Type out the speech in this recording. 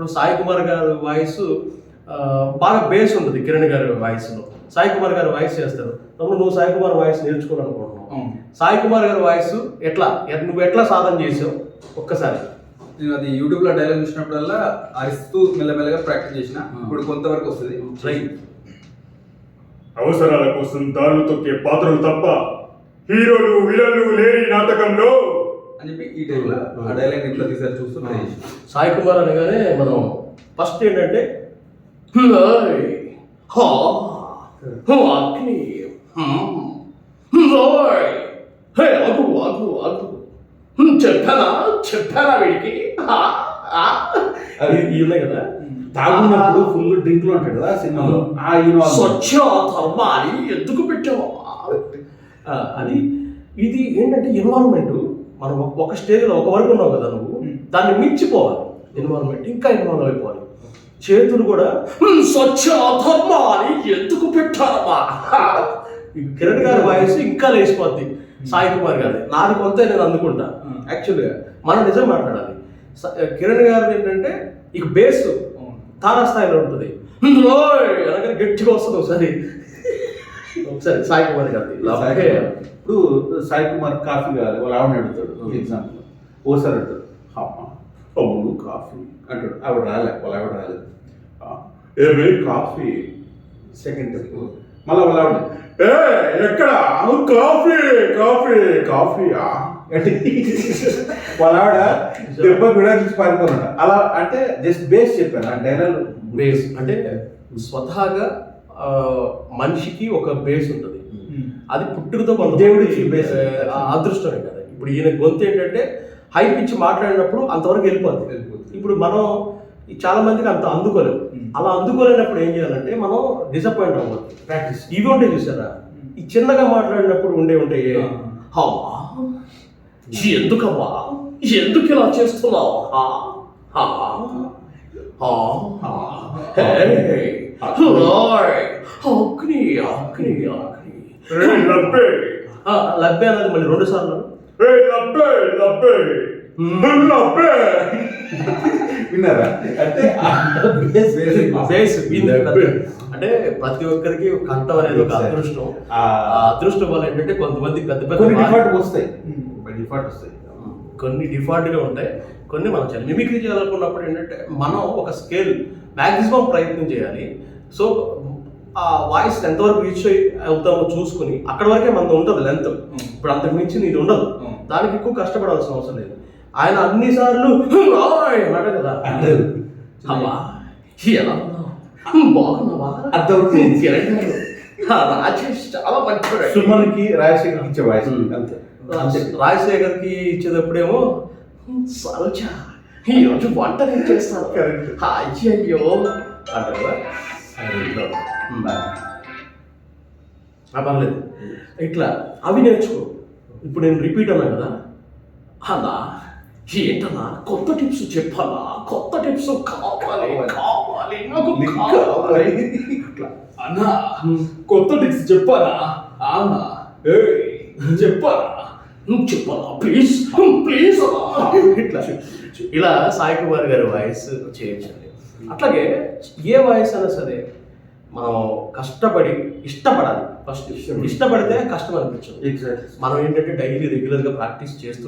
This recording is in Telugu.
ఇప్పుడు సాయి కుమార్ గారి వాయిస్ బాగా బేస్ ఉంటుంది కిరణ్ గారి వాయిస్లో. సాయి కుమార్ గారి వాయిస్ చేస్తారు. తమ్ముడు నువ్వు సాయి కుమార్ వాయిస్ నేర్చుకోవాలనుకుంటున్నావు. సాయి కుమార్ గారి వాయిస్ నువ్వు ఎట్లా సాధన చేసావు ఒక్కసారి? నేను అది యూట్యూబ్లో డైలాగ్ చూసినప్పుడల్లా అరిస్తూ మెల్లమెల్లగా ప్రాక్టీస్ చేసిన. ఇప్పుడు కొంతవరకు వస్తుంది. అవసరాల కోసం దారులు తొక్కే పాత్రలు తప్ప హీరోలు విలన్లు లేని నాటకంలో అని చెప్పి ఈ టైంలో ఆ డైలాగ్ ఇట్లా తీసారి చూస్తూ సాయి కుమార్ అనగానే మనం ఫస్ట్ ఏంటంటే చెప్పానా వీడికి ఇవి ఉన్నాయి కదా, తాగున్నప్పుడు ఫుల్ డ్రింక్ లో ఉంటాడు కదా సినిమాలో. స్వచ్ఛ ధర్మాన్ని ఎందుకు పెట్టావా అది. ఇది ఏంటంటే ఇన్వాల్వ్మెంట్. మనం ఒక స్టేజ్లో ఒక వరకు ఉన్నావు కదా, నువ్వు దాన్ని మించిపోవాలి. ఇన్వాల్వ్మెంట్ ఇంకా ఇన్వాల్వ్ అయిపోవాలి. చేతులు కూడా స్వచ్ఛ ధర్మాన్ని ఎందుకు పెట్టారమ్మా. కిరణ్ గారి వాయిస్ ఇంకా లేచిపోద్ది సాయి కుమార్ గారి. నాది కొంత నేను అందుకుంటా. యాక్చువల్గా మనం నిజం మాట్లాడాలి. కిరణ్ గారిది ఏంటంటే ఇక బేస్ తారాస్థాయిలో ఉంటుంది. అనగానే గట్టిగా వస్తుంది. ఒకసారి సాయి కుమార్ గారిది. ఇప్పుడు సాయి కుమార్ కాఫీ కావాలి, వాళ్ళు ఆవిడ అడుగుతాడు. ఎగ్జాంపుల్ ఓసారి అంటాడు అమ్ముడు కాఫీ అంటాడు. ఆవిడ రాలే, వాళ్ళ ఆవిడ రాలేదు. ఏమే కాఫీ. సెకండ్ మళ్ళీ వాళ్ళ ఆవిడ ఎక్కడ కాఫీ కాఫీ కాఫీయా అంటే వాళ్ళ ఆవిడ దెబ్బ కూడా చూసి పారిపోతున్నాడు. అలా అంటే జస్ట్ బేస్ చెప్పాను. ఆ డైలాగ్ బేస్ అంటే స్వతహాగా మనిషికి ఒక బేస్ ఉంటుంది. అది పుట్టుకతో కొంత దేవుడికి బేస్ అదృష్టమే కదా. ఇప్పుడు ఈయన గొంతు ఏంటంటే హై పిచ్ మాట్లాడినప్పుడు అంతవరకు వెళ్ళిపోద్ది. ఇప్పుడు మనం చాలా మందికి అంత అందుకోలేము. అలా అందుకోలేనప్పుడు ఏం చేయాలంటే మనం డిసప్పాయింట్ అవ్వదు. ప్రాక్టీస్ ఇవి ఉంటే చూసారా, ఈ చిన్నగా మాట్లాడినప్పుడు ఉంటాయి. ఎందుకమ్మా ఎందుకు ఇలా చేస్తున్నావు, లబ్బే అన్నది మళ్ళీ 2 సార్లు విన్నారా. అంటే అంటే ప్రతి ఒక్కరికి కంఠం అనేది ఒక అదృష్టం. ఆ అదృష్టం వల్ల ఏంటంటే కొంతమంది పెద్ద పెద్ద డిఫాల్ట్ వస్తాయి. కొన్ని డిఫాల్ట్గా ఉంటాయి. కొన్ని మనం మిమిక్రీ చేయాలనుకున్నప్పుడు ఏంటంటే మనం ఒక స్కేల్ మ్యాక్సిమం ప్రయత్నం చేయాలి. సో ఆ వాయిస్ ఎంతవరకు రీచ్ అవుతామో చూసుకుని అక్కడ వరకే మనది ఉంటుంది లెంత్. ఇప్పుడు అంతకు మించి ఇది ఉండదు. దానికి ఎక్కువ కష్టపడాల్సిన అవసరం లేదు. ఆయన అన్నిసార్లు అన్నాడు కదా, అమ్మా ఎలా ఉన్నావు బాగున్నావా అర్థం. రాజేష్ చాలా మంచివాడు. సుమన్కి రాజశేఖర్కి ఇచ్చే వాయిస్ అంతే. రాజశేఖర్కి ఇచ్చేటప్పుడేమో సరోజా ఈరోజు వంట నేను చేస్తాను అయ్యో అంటారు కదా. పర్లేదు ఇట్లా అవి నేర్చుకో. ఇప్పుడు నేను రిపీట్ అన్నా కదా, అన్నా ఏంటన్నా కొత్త టిప్స్ చెప్పాలా, కొత్త టిప్స్ కావాలి కావాలి నాకు కావాలి అన్నా కొత్త టిప్స్ చెప్పాలా చెప్పాలా నువ్వు చెప్పాలా ప్లీజ్ ప్లీజ్ ఇట్లా ఇలా సాయి కుమార్ గారి వాయిస్ చేయించండి. అట్లాగే ఏ వాయిస్ అయినా సరే మనం కష్టపడి ఇష్టపడాలి. ఫస్ట్ ఇష్టపడితే కష్టం అనిపించదు. మనం ఏంటంటే డైలీ రెగ్యులర్గా ప్రాక్టీస్ చేస్తూ